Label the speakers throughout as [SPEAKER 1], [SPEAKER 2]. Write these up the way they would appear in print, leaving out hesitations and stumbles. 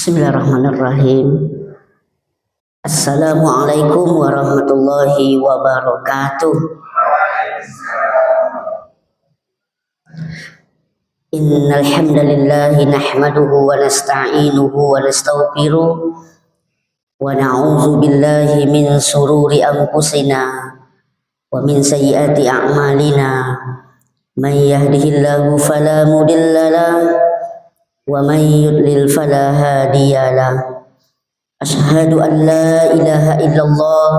[SPEAKER 1] Bismillahirrahmanirrahim. Assalamualaikum warahmatullahi wabarakatuh. Innal hamdalillah nahmaduhu wa nasta'inuhu wa nastaghfiruh wa na'udzu billahi min sururi anfusina wa min sayyiati a'malina. May yahdihillahu fala mudilla lahu wa may yudlil fala hadiya lahu. Asyhadu an la ilaha illallah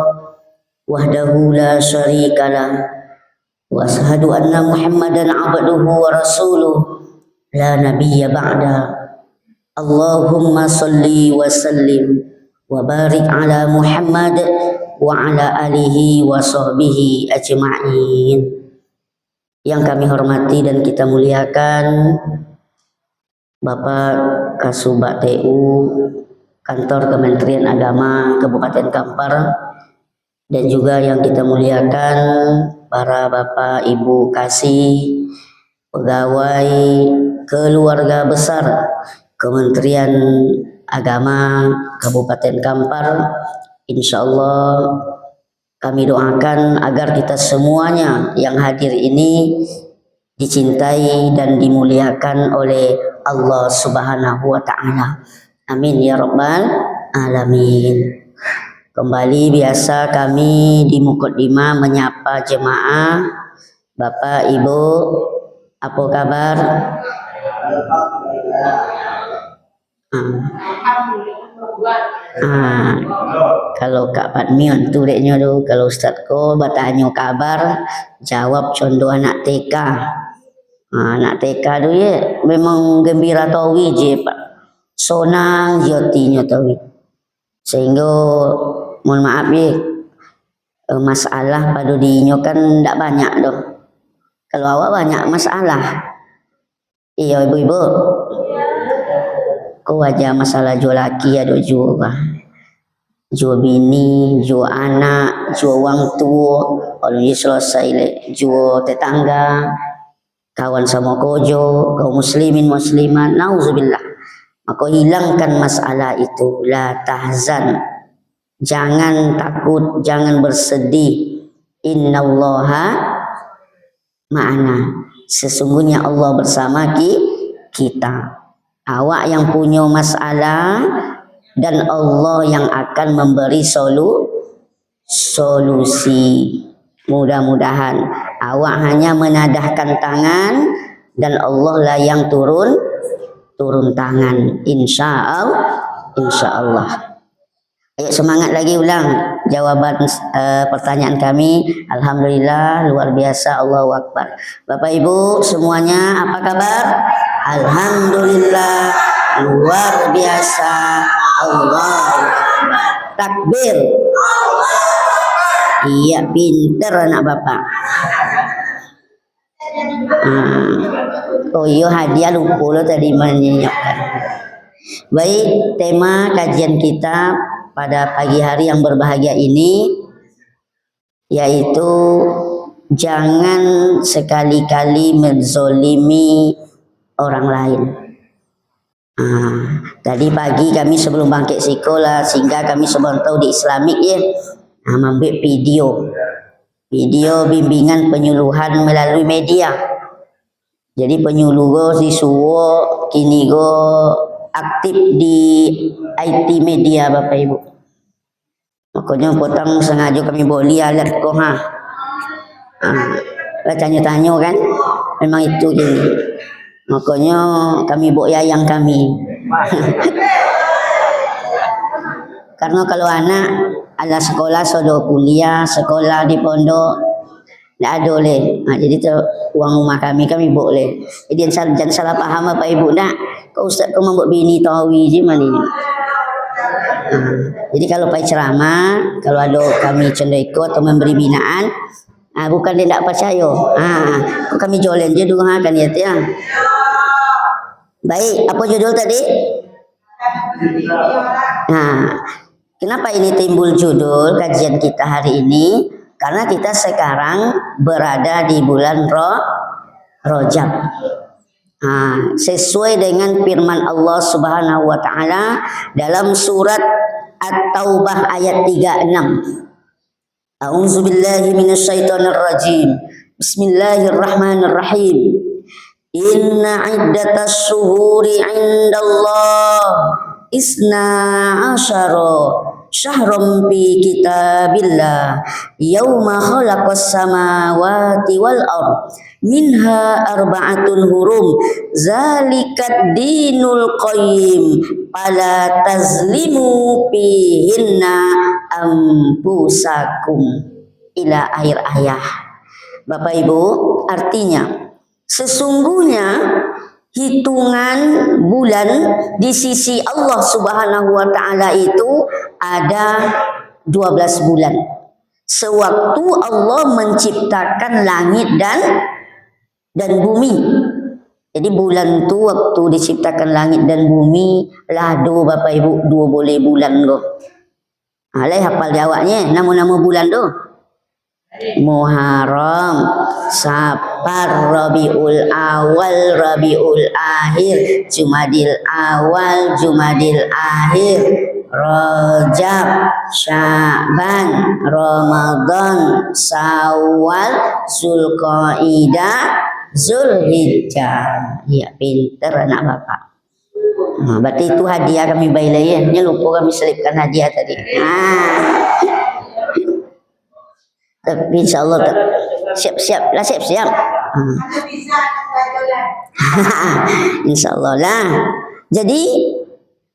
[SPEAKER 1] wahdahu la syarika lah wa asyhadu anna Muhammadan abduhu wa rasuluh la nabiyya ba'da. Allahumma salli wa sallim wa barik ala Muhammad wa ala alihi wa sahbihi ajma'in. Yang kami hormati dan kita muliakan Bapak Kasubag TU Kantor Kementerian Agama Kabupaten Kampar, dan juga yang kita muliakan para Bapak Ibu Kasih, pegawai keluarga besar Kementerian Agama Kabupaten Kampar. Insya Allah kami doakan agar kita semuanya yang hadir ini dicintai dan dimuliakan oleh Allah Subhanahu wa Ta'ala. Amin ya rabbal alamin. Kembali biasa kami di Muqaddimah menyapa jemaah. Bapak Ibu, apa kabar? Kalau Kak Patmion tu deknya tu, kalau Ustaz ko bertanya kabar, jawab contoh anak TK. Anak TK tu ya memang gembira tawi je Pak. Sonang jotinya tawi. Sehingga mohon maaf ya, masalah pada dinyo kan tidak banyak doh. Kalau awak banyak masalah. Iya ibu-ibu. Kau aja masalah jual laki ada jual bah. Jual bini, jual anak, jual orang tua. Kalau dia selesai le, jual tetangga, kawan sama kojo, kaum muslimin muslimat, nauzubillah. Maka hilangkan masalah itu. La tahzan. Jangan takut, jangan bersedih. Innallaha ma'ana. Sesungguhnya Allah bersama kita. Awak yang punya masalah dan Allah yang akan memberi solusi. Mudah-mudahan awak hanya menadahkan tangan dan Allah lah yang turun tangan. Insya Allah. Ayo semangat lagi ulang jawaban pertanyaan kami. Alhamdulillah luar biasa, Allahu Akbar. Bapak Ibu semuanya apa kabar? Alhamdulillah luar biasa, Allahu Akbar. Takbir. Iya pinter anak bapak. Oh iya hadiah lupa lo tadi menyiapkan. Baik, tema kajian kita pada pagi hari yang berbahagia ini yaitu jangan sekali-kali menzolimi orang lain. Tadi pagi kami sebelum bangkit sekolah sehingga kami sebelum tahu di Islamik ya, membuat video bimbingan penyuluhan melalui media. Jadi penyuluh siswa kini go aktif di IT media Bapak Ibu. Makanya potong sengaja kami boleh alat ko tanya-tanya kan, memang itu jadi. Makanya kami buat yayang kami. Karena kalau anak ada sekolah, sudah kuliah, sekolah di pondok, tidak ada boleh. Jadi uang rumah kami boleh. Jadi jangan salah paham Bapak Ibu nak. Kau Ustaz kau membuat bini tawi je mana ni. Jadi kalau pai ceramah, kalau ada kami cenderung ikut atau memberi binaan, bukan dia tidak percaya. Kami jualan je dulu kan ya tiang. Baik, apa judul tadi? Kenapa ini timbul judul kajian kita hari ini? Karena kita sekarang berada di bulan Rajab. Sesuai dengan firman Allah Subhanahu wa taala dalam surat At-Taubah ayat 36. A'udzubillahi minasyaitonir rajim. Bismillahirrahmanirrahim. Inna iddatas syuhuri 'indallah isna asyara syahrum fi kitabillah yauma khalaqas samawati wal ard minha arba'atun hurum zalikat dinul qayyim fala tazlimu fihinna anfusakum ila akhir ayat. Bapak Ibu, artinya sesungguhnya hitungan bulan di sisi Allah Subhanahu wa taala itu ada 12 bulan. Sewaktu Allah menciptakan langit dan bumi. Jadi bulan tu waktu diciptakan langit dan bumi lado Bapak Ibu 2 boleh bulan go. Alai hafal jawabnya nama-nama bulan tu. Muharram, Safar, Rabiul Awal, Rabiul Akhir, Jumadil Awal, Jumadil Akhir, Rajab, Sya'ban, Ramadan, Syawal, Zulqaidah, Zulhijjah. Ya, pinter anak bapak. Berarti itu hadiah kami bayi ya. Lupa kami selipkan hadiah tadi. Tapi insyaallah siap-siap lah, siap-siap. Insyaallah lah. Jadi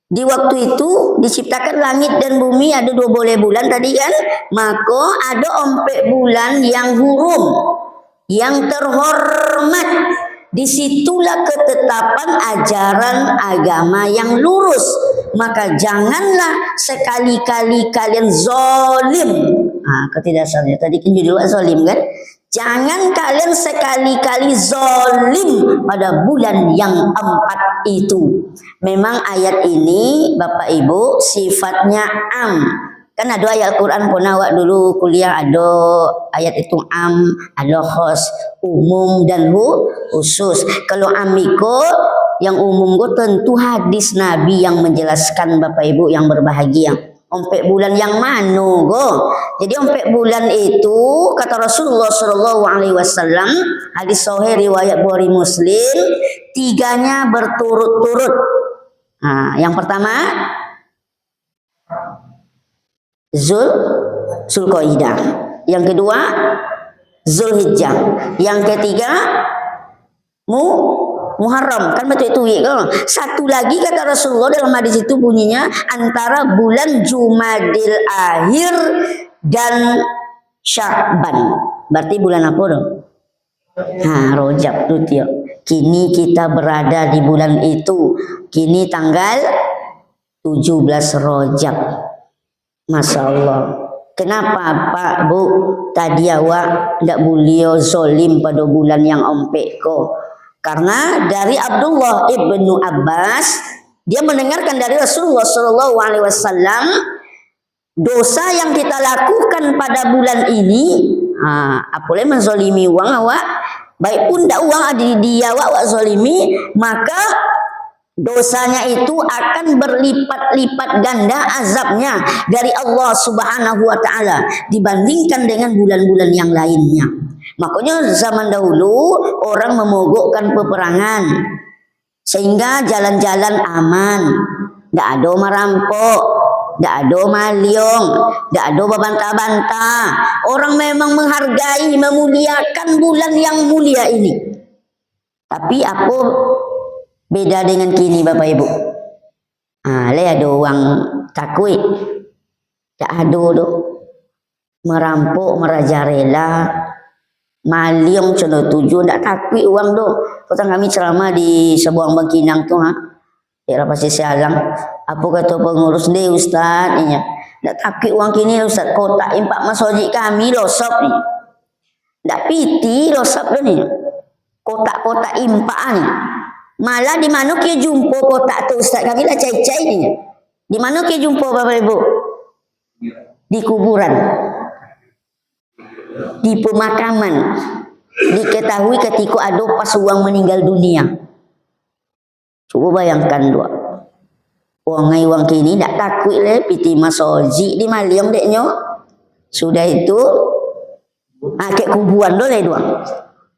[SPEAKER 1] di waktu itu diciptakan langit dan bumi ada 2 boleh bulan tadi kan, maka ada 4 bulan yang hurum, yang terhormat. Disitulah ketetapan ajaran agama yang lurus. Maka janganlah sekali-kali kalian zalim. Ketidaksabaran tadi kan judul zalim kan? Jangan kalian sekali-kali zalim pada bulan yang 4 itu. Memang ayat ini Bapak Ibu sifatnya am. Kan ada ayat Al-Quran pun awak dulu kuliah ada ayat itu am, ada khos, umum dan khusus. Kalau amiko yang umum go tentu hadis Nabi yang menjelaskan Bapak Ibu yang berbahagia. 4 bulan yang mana go? Jadi 4 bulan itu kata Rasulullah Shallallahu Alaihi Wasallam hadis sahih riwayat Bukhari Muslim 3-nya berturut-turut. Yang pertama Zulqaidah, yang kedua Zulhijjah, yang ketiga Muharram, kan betul itu ya. Satu lagi kata Rasulullah dalam hadis itu bunyinya antara bulan Jumadil Akhir dan Sya'ban. Berarti bulan apa dong? Rajab tuh dia. Kini kita berada di bulan itu. Kini tanggal 17 Rajab. Masya Allah. Kenapa Pak Bu tadi awak tidak boleh zolim pada bulan yang ompek ko? Karena dari Abdullah ibnu Abbas dia mendengarkan dari Rasulullah Shallallahu Alaihi Wasallam dosa yang kita lakukan pada bulan ini, apalagi menzolimi uang awak, baik pun tidak uang ada di dia awak zolimi, maka dosanya itu akan berlipat-lipat ganda azabnya dari Allah Subhanahu wa taala dibandingkan dengan bulan-bulan yang lainnya. Makanya zaman dahulu orang memogokkan peperangan sehingga jalan-jalan aman, tidak ada merampok, tidak ada maliong, tidak ada babantah-bantah. Orang memang menghargai, memuliakan bulan yang mulia ini. Tapi apa beda dengan kini Bapak Ibu? Ada orang takut, tak ada tu merampok, merajalela, maliong contoh tujuh, tak takut uang tu. Kata kami ceramah di sebuah Bangkinang tu, daerah Pasir Sialang. Apa kata pengurus ni Ustaz? Tak takut uang kini Ustaz. Kotak impak masjid kami losop ni. Tak piti losop tu ni. Kotak-kotak impak ni. Malah di mana kita jumpa kotak tu Ustaz? Kami lah cai-cai ni. Di mana kita jumpa Bapak Ibu? Di kuburan. Di pemakaman. Diketahui ketika ada pas uang meninggal dunia. Coba bayangkan dua. Wang kini tak takut le piti masoji di Maliang deknyo. Sudah itu akek kubuan dole dua.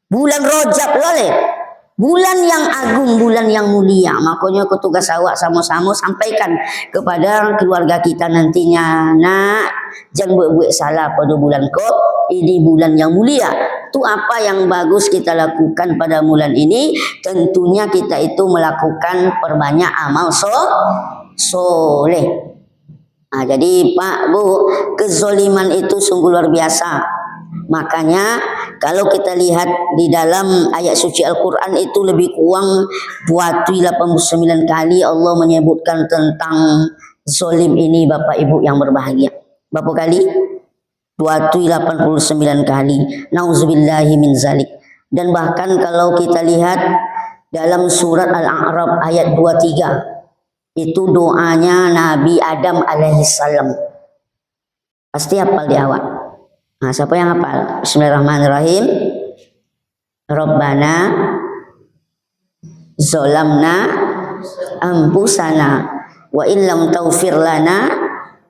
[SPEAKER 1] Bulan Rajab dole. Bulan yang agung, bulan yang mulia. Makanya tugas awak sama-sama sampaikan kepada keluarga kita nantinya. Nak, jangan buat-buat salah pada bulan kok. Ini bulan yang mulia. Itu apa yang bagus kita lakukan pada bulan ini? Tentunya kita itu melakukan perbanyak amal soleh. Nah, jadi Pak Bu, kezoliman itu sungguh luar biasa. Makanya kalau kita lihat di dalam ayat suci Al-Quran itu lebih kurang 89 kali Allah menyebutkan tentang zolim ini Bapak Ibu yang berbahagia. Berapa kali? 89 kali. Nauzubillahi min zalik. Dan bahkan kalau kita lihat dalam surat Al-A'raf ayat 23 itu doanya Nabi Adam alaihissalam. Pasti hafal di awak. Nah, siapa yang hafal? Bismillahirrahmanirrahim. Rabbana zolamna anfusana wa illam taufir lana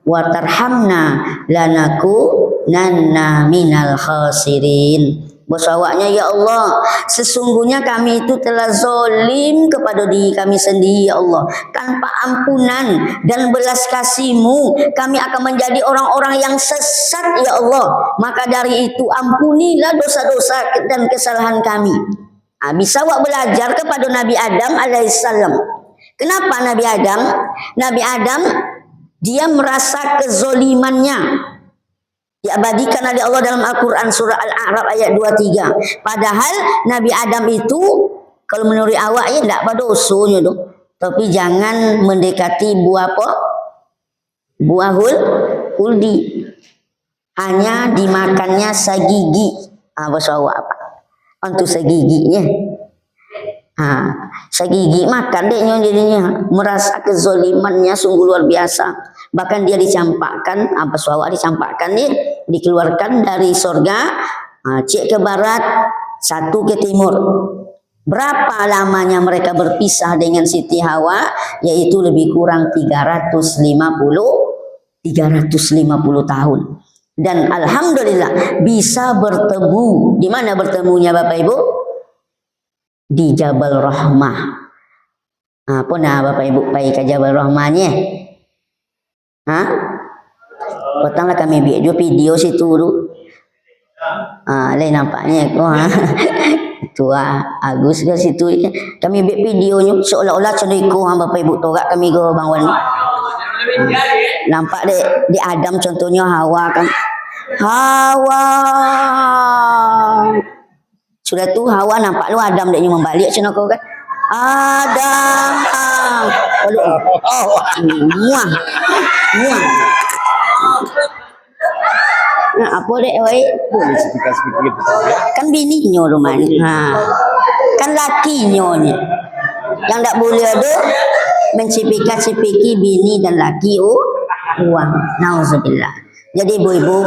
[SPEAKER 1] wa tarhamna lanakunanna minal khasirin. Bosawaknya, ya Allah, sesungguhnya kami itu telah zolim kepada diri kami sendiri, ya Allah. Tanpa ampunan dan belas kasih-Mu, kami akan menjadi orang-orang yang sesat, ya Allah. Maka dari itu, ampunilah dosa-dosa dan kesalahan kami. Nah, bisa awak belajar kepada Nabi Adam alaihissalam. Kenapa Nabi Adam? Nabi Adam, dia merasa kezolimannya diabadikan oleh Allah dalam Al-Quran surah Al-A'raf ayat 23. Padahal Nabi Adam itu kalau menurut awak ya tidak pada usulnya dong. Tapi jangan mendekati buah apa? Buah huldi. Hanya dimakannya segigi. Bahasa awak apa? Untuk segiginya. Segigi makan deknya jadinya merasa kezolimannya sungguh luar biasa. Bahkan dia dicampakkan, suawak dicampakkan nih, dikeluarkan dari surga, cek ke barat, satu ke timur. Berapa lamanya mereka berpisah dengan Siti Hawa? Yaitu lebih kurang 350 tahun. Dan alhamdulillah bisa bertemu. Di mana bertemunya Bapak Ibu? Di Jabal Rahmah. Apa nah Bapak Ibu pai ke Jabal Rahmahnya? Petanglah kami biar video situ dulu. Lain nampaknya kok. Tua Agus ke situ. Kami biar videonya seolah-olah cenderiko Bapak Ibu torak kami ke bangun. Nampak deh di Adam contohnya Hawa kan. Hawa. Sudah tu Hawa nampak lu Adam dia membalik cina kau kan. Adam. Muah. Nah, apa dek oi? Kan bininya rumahnya. Kan lakinya ni. Yang tak boleh ada mencipika-cipiki bini dan laki uang. Nauzubillah. Jadi ibu-ibu,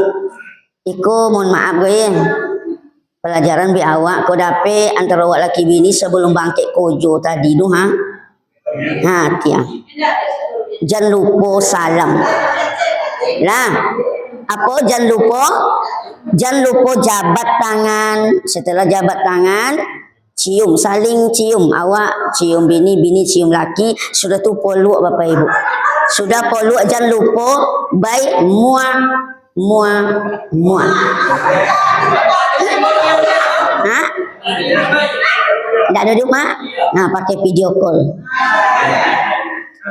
[SPEAKER 1] iko mohon maaf gue. Pelajaran bi awak kau dapat antara awak laki bini sebelum bangkit kojo tadi tu tiang. Jangan lupa salam. Lah, apa jangan lupa jabat tangan. Setelah jabat tangan, cium, saling cium. Awak cium bini, bini cium laki. Sudah tu peluk Bapak Ibu. Sudah peluk jangan lupa baik muah. Tidak duduk mak. Nah, pakai video call.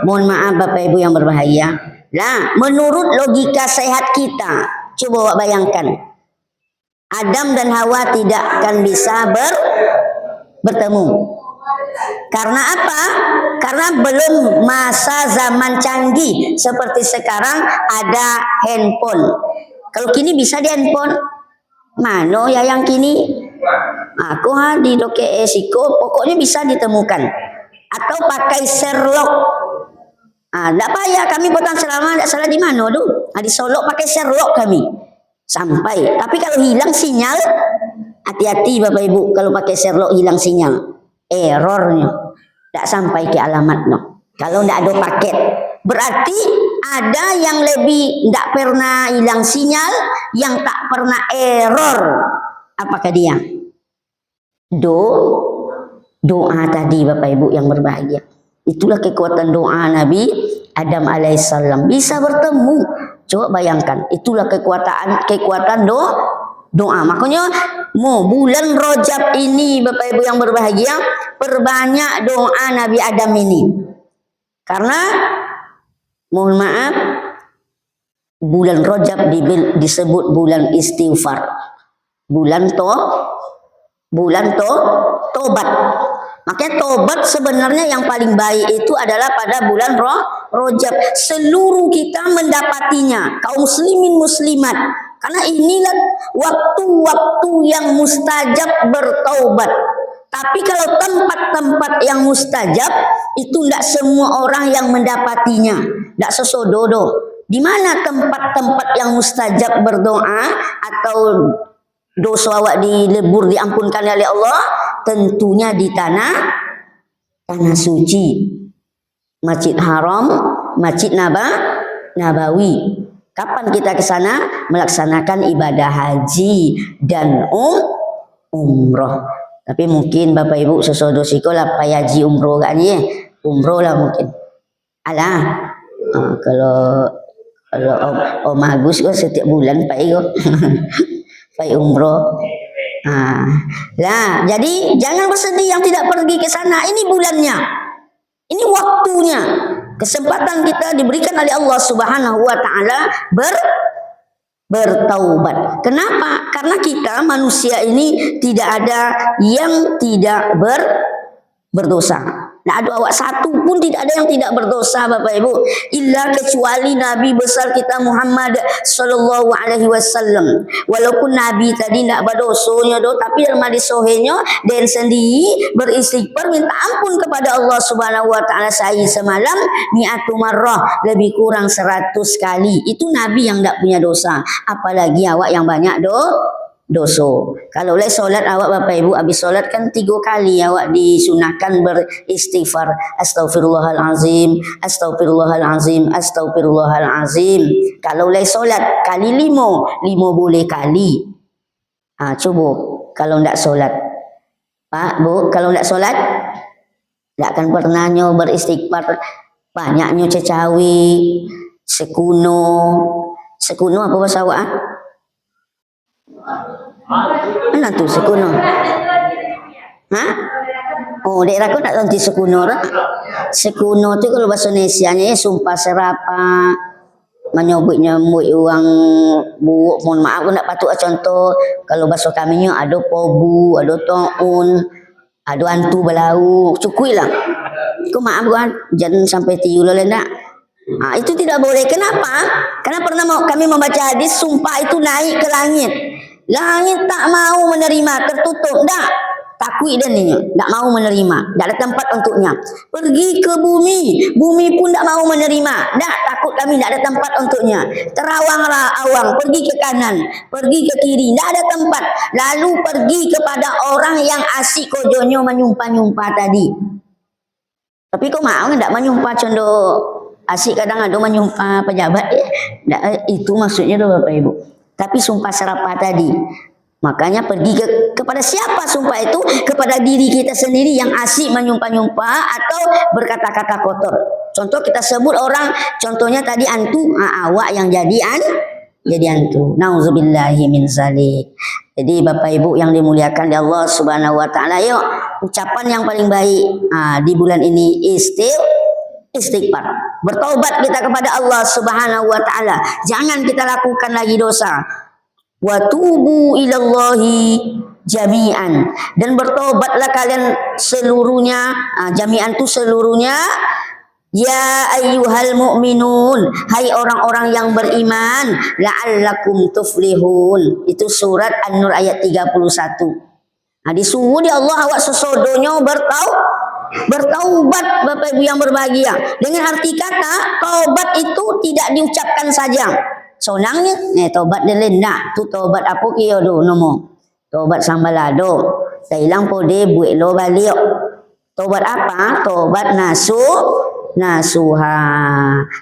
[SPEAKER 1] Mohon maaf Bapak Ibu yang berbahaya. Nah, menurut logika sehat kita, coba awak bayangkan. Adam dan Hawa tidak akan bisa bertemu. Karena apa? Karena belum masa zaman canggih seperti sekarang ada handphone. Kalau kini bisa di handphone. Mana ya yang kini? Aku di doke esiko pokoknya bisa ditemukan. Atau pakai Sherlock. Tak payah kami potong selama tidak salah di mana tu. Di Solo pakai Sherlock kami. Sampai. Tapi kalau hilang sinyal, hati-hati Bapak Ibu kalau pakai Sherlock hilang sinyal. Errornya. Tak sampai ke alamat no. Kalau tidak ada paket, berarti ada yang lebih tidak pernah hilang sinyal, yang tak pernah error. Apakah dia? Doa tadi Bapak Ibu yang berbahagia. Itulah kekuatan doa Nabi Adam alaihissalam bisa bertemu. Coba bayangkan, itulah kekuatan doa. Makanya bulan Rajab ini Bapak Ibu yang berbahagia, perbanyak doa Nabi Adam ini. Karena mohon maaf, bulan Rajab disebut bulan istighfar. Bulan tobat. Makanya tobat sebenarnya yang paling baik itu adalah pada bulan Rajab. Seluruh kita mendapatinya, kaum muslimin muslimat. Karena inilah waktu-waktu yang mustajab bertaubat. Tapi kalau tempat-tempat yang mustajab itu tidak semua orang yang mendapatinya. Tidak sesododo. Di mana tempat-tempat yang mustajab berdoa atau dosa awak dilebur diampunkan oleh Allah? Tentunya di tanah suci, Masjid Haram, Masjid Nabawi. Kapan kita ke sana melaksanakan ibadah haji dan umroh? Tapi mungkin Bapak Ibu sesodo sikolah haji umroh kan ya? Umroh lah mungkin. Alah, kalau Om Agus kok setiap bulan Pak Ego Pak umroh. Lah, jadi jangan bersedih yang tidak pergi ke sana. Ini bulannya, ini waktunya, kesempatan kita diberikan oleh Allah Subhanahu Wa Taala bertaubat. Kenapa? Karena kita manusia ini tidak ada yang tidak berdosa. Tidak ada awak satu pun tidak ada yang tidak berdosa Bapak Ibu, illa kecuali Nabi besar kita Muhammad sallallahu alaihi wasallam. Walaupun Nabi tadi tidak berdosanya tapi dalam hadis sahihnya dan sendiri beristighfar minta ampun kepada Allah Subhanahu wa taala sehari semalam mi'atu marrah, lebih kurang 100 kali. Itu Nabi yang tidak punya dosa, apalagi awak yang banyak dosa. Kalau oleh solat awak Bapak Ibu habis solat kan 3 kali awak disunahkan beristighfar, astaghfirullahalazim, astaghfirullahalazim, astaghfirullahalazim. Kalau oleh solat kali 5 boleh kali. Coba kalau tidak solat Pak Bu, kalau tidak solat tidak akan pernah beristighfar. Banyaknya cecawi, sekuno apa bahasa awak? Mana tu sekuno? Oh, daerah kau tak tahu sekuno lah. Sekuno tu kalau bahasa Indonesianya sumpah serapa, menyebut uang buuk. Mohon maaf aku nak patut contoh. Kalau bahasa kami ada pobu, ada taun, ada hantu belau. Cukup lah. Kau maaf kan, jangan sampai tiu lah nak. Itu tidak boleh. Kenapa? Karena pernah kami membaca hadis sumpah itu naik ke langit. Langit tak mau menerima, tertutup. Tak, takut dan ini. Tak mau menerima. Tak ada tempat untuknya. Pergi ke bumi. Bumi pun tak mau menerima. Tak, takut kami tak ada tempat untuknya. Terawanglah awang. Pergi ke kanan. Pergi ke kiri. Tak ada tempat. Lalu pergi kepada orang yang asyik kojonyo menyumpah-nyumpah tadi. Tapi kau mau tak menyumpah condok asyik kadang ada menyumpah pejabat ya? Itu maksudnya tu Bapak Ibu. Tapi sumpah serapah tadi. Makanya pergi kepada siapa sumpah itu? Kepada diri kita sendiri yang asyik menyumpah-nyumpah atau berkata-kata kotor. Contoh kita sebut orang, contohnya tadi antu, awak yang jadi antu. Nauzubillahi min zalik. Jadi Bapak Ibu yang dimuliakan oleh Allah Subhanahu wa taala, yuk ucapan yang paling baik di bulan ini istighfar. Bertaubat kita kepada Allah Subhanahu wa taala. Jangan kita lakukan lagi dosa. Wa tubu ilallahi jami'an. Dan bertobatlah kalian seluruhnya. Jami'an itu seluruhnya. Ya ayyuhal mu'minun. Hai orang-orang yang beriman. La'allakum tuflihun. Itu surat An-Nur ayat 31. Disuruh dia Allah awak sesodonya bertaubat Bapak Ibu yang berbahagia. Dengan arti kata taubat itu tidak diucapkan saja. Sonangnya taubat dia lendak. Tu taubat apa kira do nomo. Taubat sambalado. Tailang pode buat lo balik. Tobat apa? Tobat nasuha.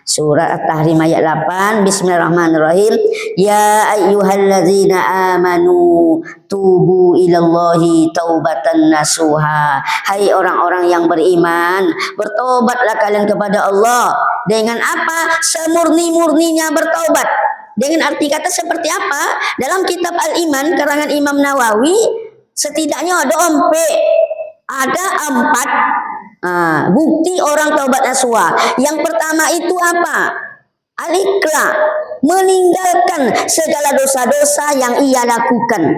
[SPEAKER 1] Surat At-Tahrim ayat 8. Bismillahirrahmanirrahim. Ya ayyuhallazina amanu tubu ilallahi taubatan nasuha. Hai orang-orang yang beriman, bertobatlah kalian kepada Allah. Dengan apa? Semurni-murninya bertobat. Dengan arti kata seperti apa? Dalam kitab Al-Iman karangan Imam Nawawi setidaknya ada 4 bukti orang taubat nasuha. Yang pertama itu apa? Al-iqla, meninggalkan segala dosa-dosa yang ia lakukan.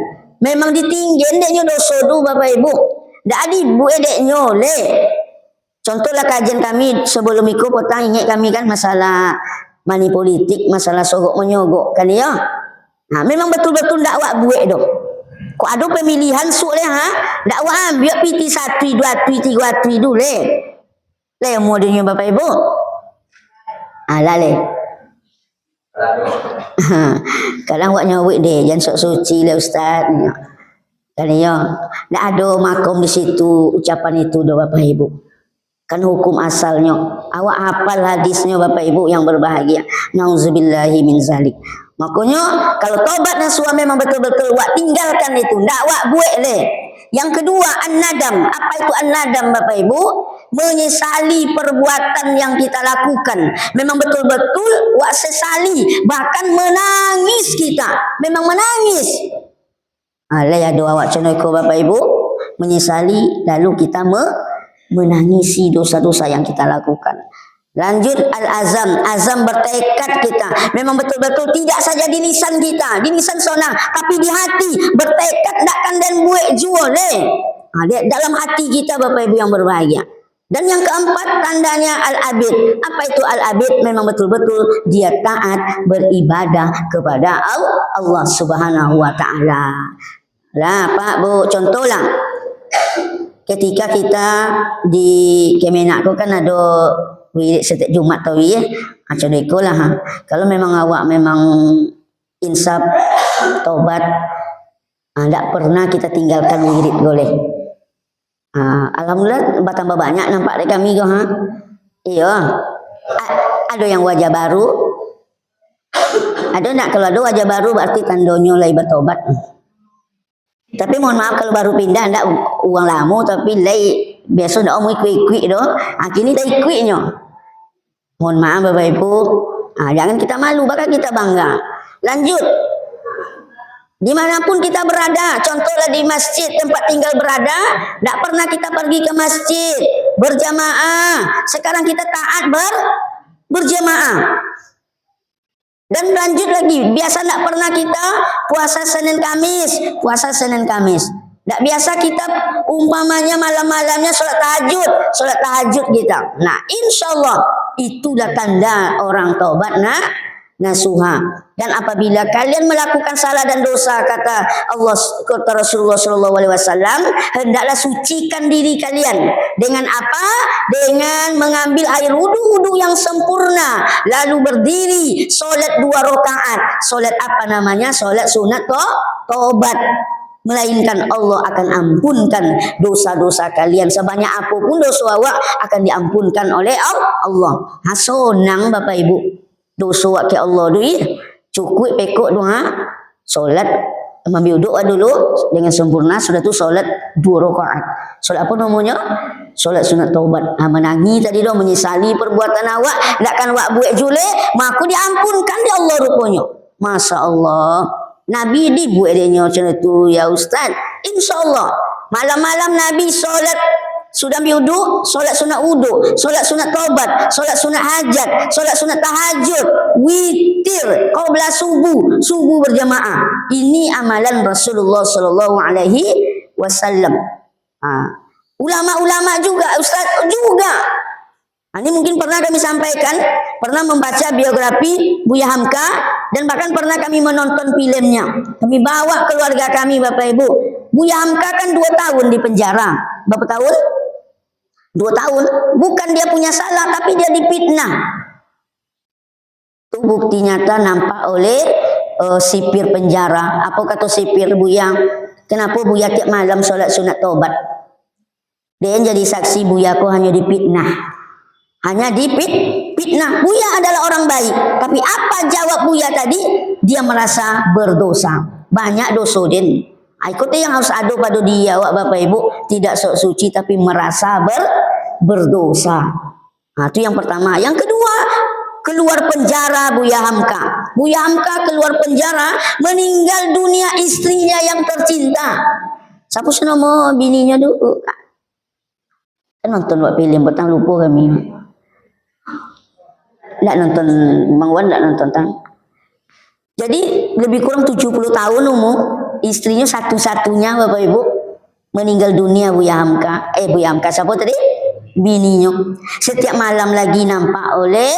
[SPEAKER 1] Memang ditinggalin deknya dosa tu Bapak Ibu. Dak adibu deknya le. Contohlah kajian kami sebelum itu potang ingat kami kan masalah money politik, masalah sogok menyogok kan ya. Nah, memang betul-betul dakwah buat dok. Kok ada pemilihan sok le dakwah ambil PT 1, 2, 3 dulu le. Le modenya Bapak Ibu. Alah le. Kadang buat nyawik deh, jangan sok suci le Ustaz. Kan ya. Ndak ada makom di situ ucapan itu do Bapak Ibu. Kan hukum asalnya. Awak hafal hadisnya Bapak Ibu yang berbahagia. Nauzubillahi min zalik. Makanya kalau tobat nasuha memang betul-betul wak tinggalkan itu, ndak wak buat le. Yang kedua an-nadam. Apa itu an-nadam Bapak Ibu? Menyesali perbuatan yang kita lakukan. Memang betul-betul wak sesali, bahkan menangis kita. Memang menangis. Alai ada awak cenoko Bapak Ibu menyesali lalu kita menangisi dosa-dosa yang kita lakukan. Lanjut al-azam, azam bertekad kita. Memang betul-betul tidak saja di lisan kita, di lisan sonang, tapi di hati bertekad takkan dan buat jual dalam hati kita Bapak Ibu yang berbahagia. Dan yang keempat tandanya al-abid. Apa itu al-abid? Memang betul-betul dia taat beribadah kepada Allah Subhanahu wa taala. Lah Pak Bu, contohlah ketika kita di Kemenak tu kan ada wirid setiap Jumat tau ya. Macam itulah Kalau memang awak memang insaf tobat, tak pernah kita tinggalkan wirid boleh. Alhamdulillah bertambah banyak nampak dari kami tu Iya. Ada yang wajah baru. Ada nak kalau ada wajah baru berarti tandanya lagi bertobat. Tapi mohon maaf kalau baru pindah ndak uang lama tapi lagi biasa ndak mau ikut-ikut doh. Kini dah ikutnya. Mohon maaf Bapak Ibu. Jangan kita malu, bakal kita bangga. Lanjut. Dimanapun kita berada, contohlah di masjid tempat tinggal berada, ndak pernah kita pergi ke masjid berjamaah. Sekarang kita taat berjamaah. Dan lanjut lagi, biasa ndak pernah kita puasa Senin Kamis. Ndak biasa kita umpamanya malam-malamnya sholat tahajud kita. Nah, insyaallah itulah tanda orang taubat nasuha. Dan apabila kalian melakukan salah dan dosa, kata Rasulullah sallallahu alaihi wasallam, hendaklah sucikan diri kalian dengan apa? Dengan mengambil air wudu yang sempurna, lalu berdiri solat 2 rakaat. Solat apa namanya? Solat sunat tobat. Melainkan Allah akan ampunkan dosa-dosa kalian. Sebanyak apapun dosa awak akan diampunkan oleh Allah. Sonang Bapak Ibu. Dosa awak ke Allah tu cukup pekok doa. Solat ambil doa dulu dengan sempurna. Sudah tu solat 2 rakaat. Solat apa namanya? Solat sunat taubat. Menangis tadi dah menyesali perbuatan awak. Takkan awak buat jule, maka diampunkan di Allah rupanya. Masya Allah. Nabi dibuat dia macam tu ya Ustaz. InsyaAllah malam-malam Nabi solat sudah biuduk, solat sunat uduk, solat sunat taubat, solat sunat hajat, solat sunat tahajud, witir, qabla subuh berjamaah. Ini amalan Rasulullah sallallahu alaihi wasallam. Ulama-ulama juga, Ustaz juga. Ini mungkin pernah kami sampaikan, pernah membaca biografi Buya Hamka dan bahkan pernah kami menonton filmnya. Kami bawa keluarga kami Bapak Ibu. Buya Hamka kan 2 tahun di penjara. Berapa tahun? 2 tahun. Bukan dia punya salah, tapi dia dipitnah. Itu bukti nyata nampak oleh sipir penjara. Apa kata sipir Buya? Kenapa Buya tiap malam solat sunat taubat? Dia jadi saksi Buya kok hanya dipitnah. Hanya dipitnah. Buya adalah orang baik. Tapi apa jawab Buya tadi? Dia merasa berdosa. Banyak dosa din. Ikutnya yang harus adu pada dia, Bapak Ibu. Tidak sok suci tapi merasa berdosa. Nah, itu yang pertama. Yang kedua, keluar penjara Buya Hamka. Buya Hamka keluar penjara, meninggal dunia istrinya yang tercinta. Siapa nama bininya dulu? Kan nonton buat film, petang lupa kami. Nggak nonton, Bang Wan nggak nonton tang. Jadi lebih kurang 70 tahun umur, istrinya satu-satunya Bapak Ibu meninggal dunia Buya Hamka. Buya Hamka siapa tadi? Bininya. Setiap malam lagi nampak oleh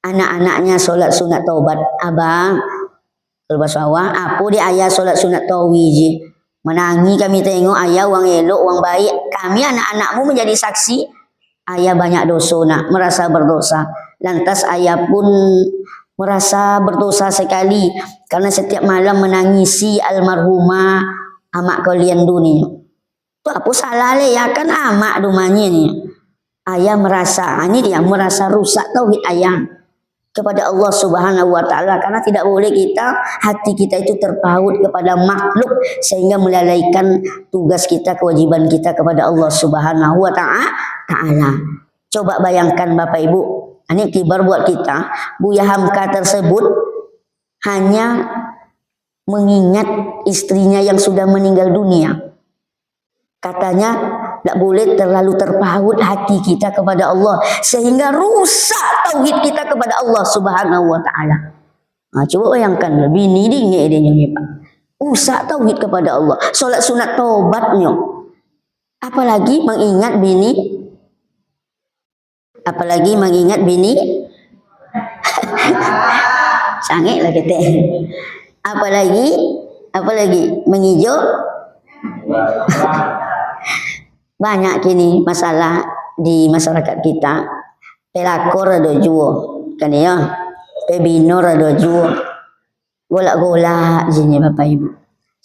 [SPEAKER 1] anak-anaknya sholat sunat taubat. Abang, kalau sawah, apa dia ayah sholat sunat tauhid? Menangi kami tengok ayah uang elok, uang baik. Kami anak-anakmu menjadi saksi. Ayah banyak dosa nak, merasa berdosa. Lantas ayah pun merasa berdosa sekali karena setiap malam menangisi almarhumah amak kalian dunia. Itu apa salah le ya kan amak rumahnya ni. Ayah merasa, ini dia merasa rusak tauhid ayah kepada Allah Subhanahu wa taala, karena tidak boleh hati kita itu terpaut kepada makhluk sehingga melalaikan tugas kita, kewajiban kita kepada Allah Subhanahu wa taala. Coba bayangkan Bapak Ibu, ini kibar buat kita. Buya Hamka tersebut hanya mengingat istrinya yang sudah meninggal dunia. Katanya tidak boleh terlalu terpaut hati kita kepada Allah sehingga rusak tauhid kita kepada Allah Subhanahu wa taala. Nah, coba bayangkan lebih dingin dia Pak. Rusak tauhid kepada Allah. Salat sunat taubatnya. Apalagi mengingat bini. Sangat lah kita. Apalagi menghijau. Banyak kini masalah di masyarakat kita. Pelakor ada juo, kan ya? Pebinor ada juo. Golak-golak jenis Bapak Ibu.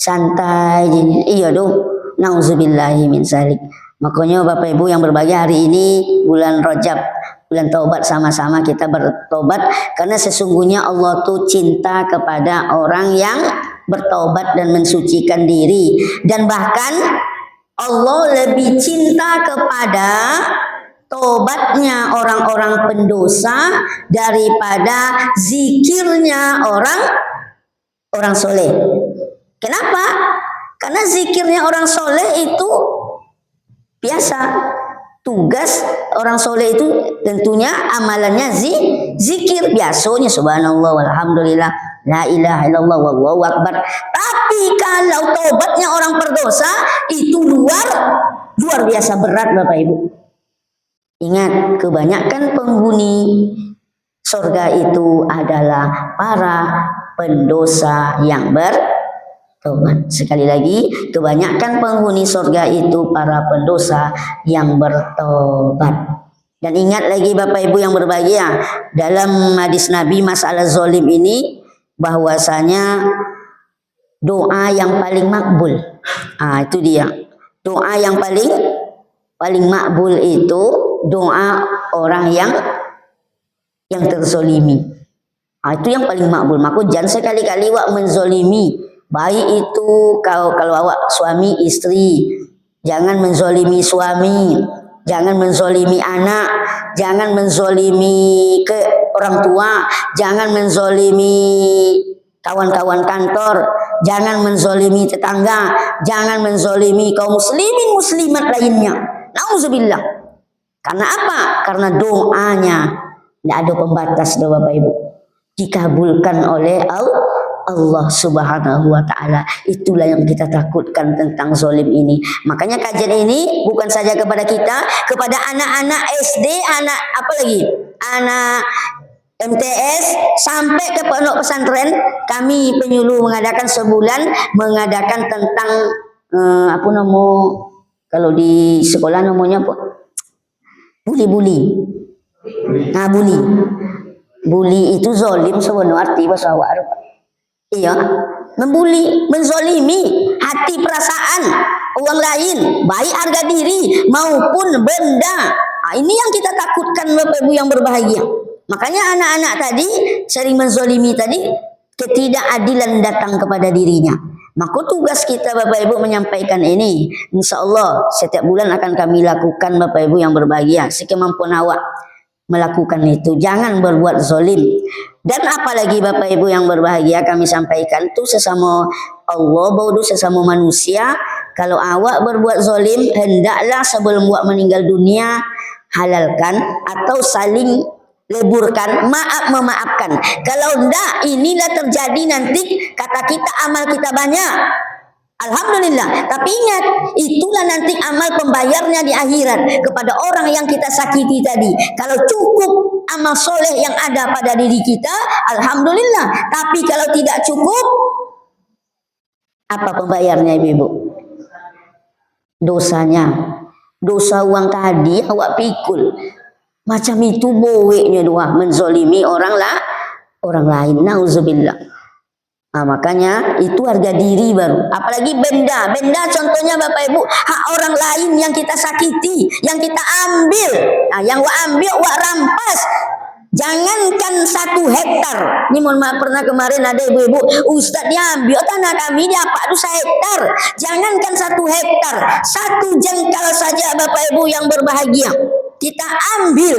[SPEAKER 1] Santai jenis. Iya doh. Nauzubillahi min zalik. Makanya Bapak Ibu yang berbahagia hari ini bulan Rajab, bulan taubat, sama-sama kita bertobat karena sesungguhnya Allah tuh cinta kepada orang yang bertobat dan mensucikan diri, dan bahkan Allah lebih cinta kepada tobatnya orang-orang pendosa daripada zikirnya orang soleh. Kenapa? Karena zikirnya orang soleh itu biasa. Tugas orang soleh itu tentunya amalannya zikir biasanya subhanallah walhamdulillah la ilaha illallah wallahu akbar. Tapi kalau tobatnya orang berdosa itu luar biasa berat Bapak Ibu. Ingat, kebanyakan penghuni surga itu adalah para pendosa yang bertobat. Sekali lagi, kebanyakan penghuni surga itu para pendosa yang bertobat. Dan ingat lagi Bapak Ibu yang berbahagia, dalam hadis Nabi masalah zolim ini, bahwasanya doa yang paling makbul. Itu dia. Doa yang paling makbul itu doa orang yang terzolimi. Itu yang paling makbul. Maka jangan sekali-kali wak menzolimi. Baik itu kalau awak suami istri, jangan menzolimi suami, jangan menzolimi anak, jangan menzolimi ke orang tua, jangan menzolimi kawan-kawan kantor, jangan menzolimi tetangga, jangan menzolimi kaum muslimin muslimat lainnya. Nauzubillah. Karena apa? Karena doanya tidak ada pembatas doa Bapak Ibu. Dikabulkan oleh Allah Subhanahu wa taala. Itulah yang kita takutkan tentang zolim ini. Makanya kajian ini bukan saja kepada kita, kepada anak-anak SD, anak MTS sampai ke pondok pesantren. Kami penyuluh mengadakan sebulan tentang kalau di sekolah namanya apa? Buli. Nah, buli itu zolim sebenarnya arti bahasa Arab. Iya, membuli, menzolimi hati hati perasaan orang lain, baik harga diri maupun benda. Ini yang kita takutkan Bapak Ibu yang berbahagia. Makanya anak-anak tadi sering menzolimi tadi, ketidakadilan datang kepada dirinya. Maka tugas kita Bapak Ibu menyampaikan ini. Insya Allah setiap bulan akan kami lakukan Bapak Ibu yang berbahagia. Sekemampuan awak melakukan itu. Jangan berbuat zolim. Dan apalagi Bapak Ibu yang berbahagia, kami sampaikan itu sesama Allah, baudu sesama manusia. Kalau awak berbuat zolim, hendaklah sebelum awak meninggal dunia, halalkan atau saling leburkan, memaafkan. Kalau enggak, inilah terjadi nanti, kata kita amal kita banyak, alhamdulillah, tapi ingat, itulah nanti amal pembayarnya di akhirat kepada orang yang kita sakiti tadi. Kalau cukup amal soleh yang ada pada diri kita, alhamdulillah. Tapi kalau tidak cukup, apa pembayarnya Ibu? Dosanya. Dosa uang tadi awak pikul. Macam itu boeknya doa menzolimi orang lain. Nauzubillah. Makanya itu harga diri baru. Apalagi benda. Benda contohnya Bapak Ibu, hak orang lain yang kita sakiti, yang kita ambil. Yang wak ambil, wak rampas. Jangankan 1 hektar. Ini mohon maaf, pernah kemarin ada ibu-ibu, Ustaz dia ambil tanah kami, dia apa itu 1 hektar. Jangankan 1 hektar, 1 jengkal saja Bapak Ibu yang berbahagia. Kita ambil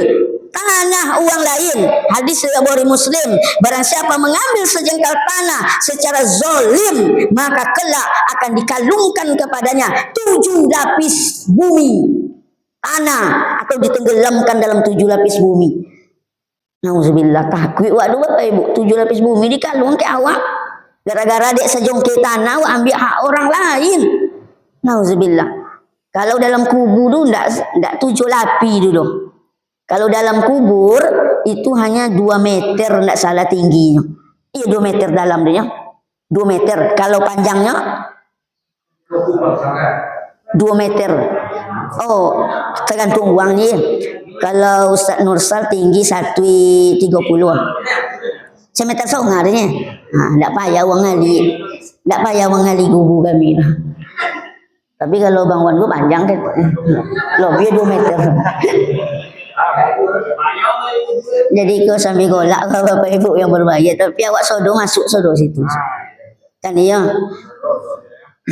[SPEAKER 1] tanah uang lain. Hadis riwayat Bukhari Muslim, barang siapa mengambil sejengkal tanah secara zolim, maka kelak akan dikalungkan kepadanya 7 lapis bumi tanah, atau ditenggelamkan dalam 7 lapis bumi. Nauzubillah, takut waduh Bapak Ibu, 7 lapis bumi dikalung ke awak gara-gara dek sejongkil tanah awak ambil hak orang lain. Nauzubillah. Kalau dalam kubur tu ndak 7 lapis dulu. Kalau dalam kubur itu hanya 2 meter ndak salah tingginya. Iya 2 meter dalam dia. 2 meter. Kalau panjangnya 2 meter. Oh, tergantung uangnya. Kalau Ustaz Nursal tinggi 1,30. Semeter songarnya. Ndak payah uang ngali. Ndak payah uang ngali gubu kami. Tapi kalau Bang Wan gua panjang kan. Lebih 2 meter. Jadi kau sambil golak Bapak Ibu yang berbahagia, tapi awak sodo masuk sodo situ. Kan iya.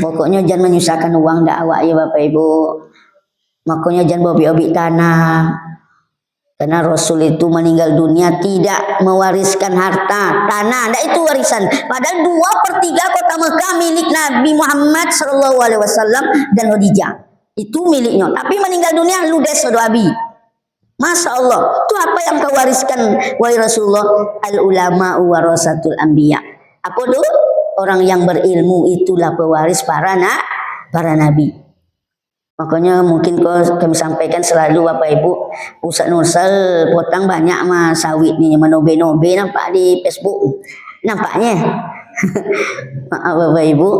[SPEAKER 1] Pokoknya jangan menyusahkan uang dak awak ya Bapak Ibu. Makanya jangan bobi-bobi tanah. Karena Rasul itu meninggal dunia tidak mewariskan harta, tanah, ndak itu warisan. Padahal 2/3 kota Mekah milik Nabi Muhammad SAW dan Khadijah. Itu miliknya. Tapi meninggal dunia ludes sodoabi. Masya Allah. Itu apa yang kau wariskan wahai Rasulullah? Al ulama warasatul anbiya. Apa dulu? Orang yang berilmu itulah pewaris para nabi. Makanya mungkin kami sampaikan selalu Bapak Ibu, Ustaz Nursal potang banyak mas sawit nih, menobe-nobe nampak di Facebook. Nampaknya. Maaf Bapak Ibu,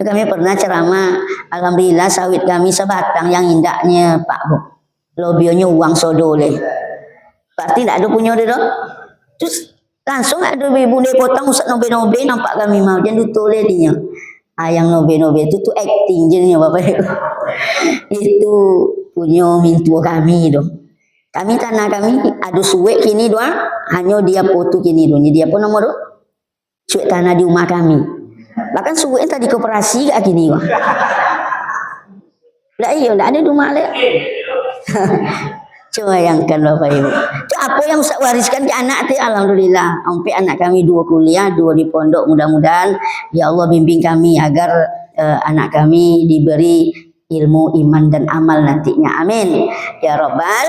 [SPEAKER 1] kami pernah ceramah, alhamdulillah sawit kami sebatang yang indahnya Pak Bu. Lobionya uang sodole. Pasti tidak ada punya dia dong. Terus langsung ada ibu dia potong Ustaz nobe-nobe nampak kami mau jangan ditoleh dia. Yang nobe-nobe itu tuh acting jadinya Bapak Ibu. Itu punya mintu kami dong. Kami tanah kami ada suwek kini doang, hanya dia foto kini dong. Jadi apa nomor doang? Suwek tanah di rumah kami. Bahkan suwek tadi koperasi gak kini wah. Lah iya, enggak ada di rumah le. Coba bayangkan Bapak Ibu. Itu apa yang Ustaz wariskan ke anak itu, alhamdulillah. Sampai anak kami 2 kuliah, 2 di pondok. Mudah-mudahan ya Allah bimbing kami agar anak kami diberi ilmu, iman dan amal nantinya. Amin. Ya Rabbal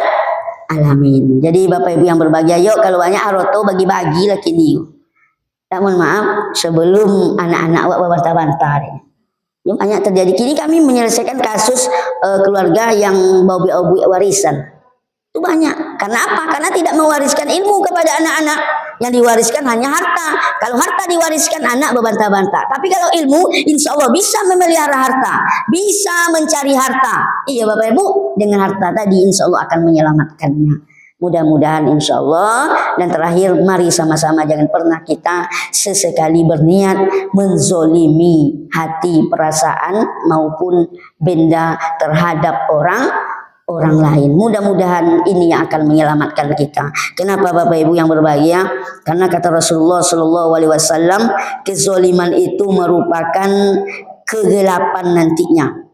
[SPEAKER 1] Alamin. Jadi Bapak Ibu yang berbahagia, yuk kalau banyak aroto bagi-bagi lah kini. Mohon maaf sebelum anak-anak awak berbantah-bantah. Yang banyak terjadi kini, kami menyelesaikan kasus keluarga yang bawa warisan. Itu banyak. Karena apa? Karena tidak mewariskan ilmu kepada anak-anak. Yang diwariskan hanya harta. Kalau harta diwariskan, anak berbantah-bantah. Tapi kalau ilmu, insya Allah bisa memelihara harta. Bisa mencari harta. Iya Bapak Ibu, dengan harta tadi insya Allah akan menyelamatkannya. Mudah-mudahan insya Allah. Dan terakhir, mari sama-sama jangan pernah kita sesekali berniat menzolimi hati, perasaan maupun benda terhadap orang lain. Mudah-mudahan ini yang akan menyelamatkan kita. Kenapa Bapak Ibu yang berbahagia? Karena kata Rasulullah Shallallahu Alaihi Wasallam, kezoliman itu merupakan kegelapan nantinya.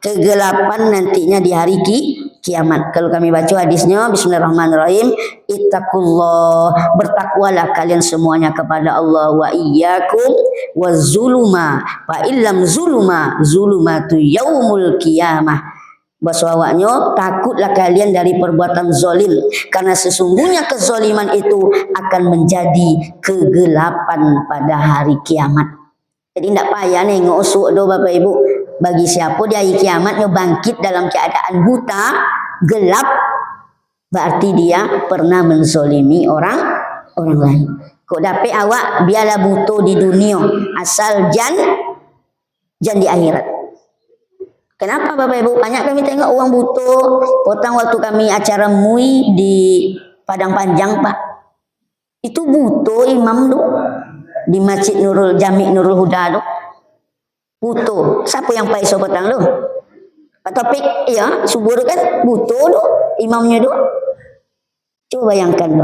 [SPEAKER 1] Kegelapan nantinya di hari kiamat. Kalau kami baca hadisnya, Bismillahirrahmanirrahim, ittaqullah, bertakwalah kalian semuanya kepada Allah, wa iyyakum wazuluma, fa illam zulumatu yaumul qiyamah. Bahasawanya, takutlah kalian dari perbuatan zolim, karena sesungguhnya kezoliman itu akan menjadi kegelapan pada hari kiamat. Jadi tidak payah nih ngusuk do Bapak Ibu. Bagi siapa di hari kiamatnya bangkit dalam keadaan buta, gelap, berarti dia pernah menzolimi orang lain. Kok dapat awak biarlah buta di dunia, asal jan di akhirat. Kenapa Bapak Ibu? Banyak kami tengok orang buta. Potong waktu kami acara MUI di Padang Panjang Pak. Itu buta imam tu di Masjid Nurul Jami Nurul Huda tu. Buta. Siapa yang pai so petang tu? Pak Topik, ya, subuh tu kan buta tu imamnya tu. Coba bayangkan tu.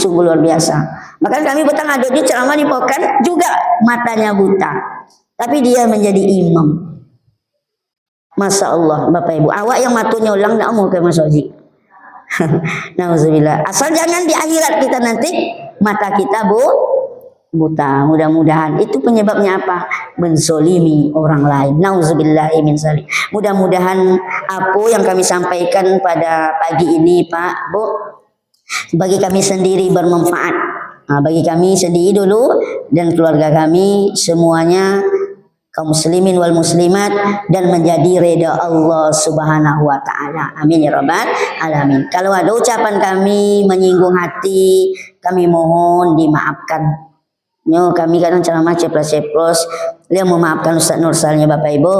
[SPEAKER 1] Sungguh luar biasa. Maka kami petang ada di ceramah di Pokan juga matanya buta. Tapi dia menjadi imam. Masya Allah Bapak Ibu. Awak yang matanya ulang tak mau ke Mas Oji. Nauzubillah. Asal jangan di akhirat kita nanti mata kita buta. Mudah-mudahan itu penyebabnya apa? Menzolimi orang lain. Nauzubillahi min zalik. Mudah-mudahan apa yang kami sampaikan pada pagi ini Pak Bu, bagi kami sendiri bermanfaat. Bagi kami sendiri dulu dan keluarga kami semuanya, kaum muslimin wal muslimat, dan menjadi reda Allah Subhanahu wa taala. Amin ya rabbal alamin. Kalau ada ucapan kami menyinggung hati, kami mohon dimaafkan. Kami kadang ceramah ceplos-ceplos. Dia memaafkan Ustaz Nursalnya Bapak Ibu.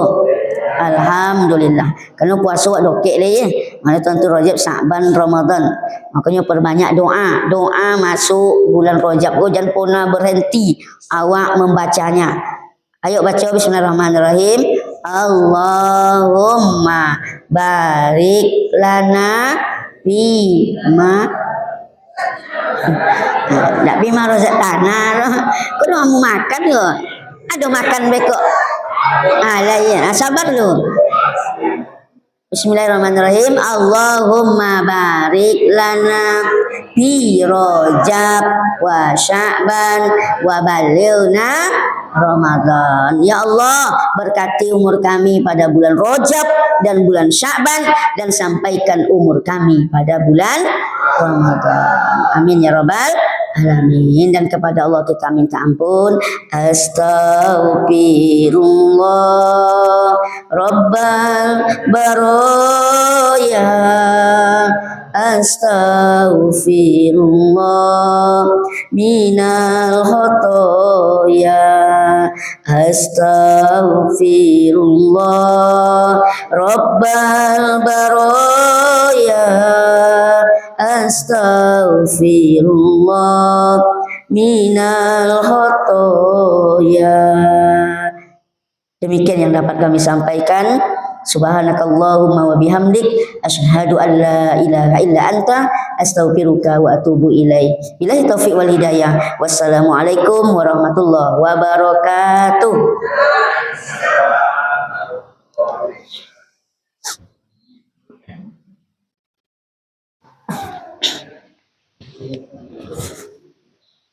[SPEAKER 1] Alhamdulillah. Karena puasa wak dokek le ya. Mana tentu Rajab, Sa'ban, Ramadan. Makanya perbanyak doa. Doa masuk bulan Rajab. Jangan pernah berhenti awak membacanya. Ayo baca Bismillahirrahmanirrahim. Allahumma barik lana bima. Tak bima rozak tanah. Kau nak mau makan ke? Ada makan bekok. Lah ya, sabar lu. Bismillahirrahmanirrahim. Allahumma barik lana fi Rajab wa Sya'ban wa balighna Ramadan. Ya Allah, berkati umur kami pada bulan Rajab dan bulan Sya'ban, dan sampaikan umur kami pada bulan Ramadan. Amin ya rabbal alamin. Dan kepada Allah kita minta ampun. Astaghfirullah Rabbal baraya. Astaghfirullah minal khotoya. Astaghfirullah Rabbal baraya. Astaghfirullah minal khotoya. Demikian yang dapat kami sampaikan. Subhanakallahumma wa bihamdik asyhadu an la ilaha illa anta astaghfiruka wa atubu ilaik. Billahi taufiq wal hidayah. Wassalamualaikum warahmatullahi wabarakatuh.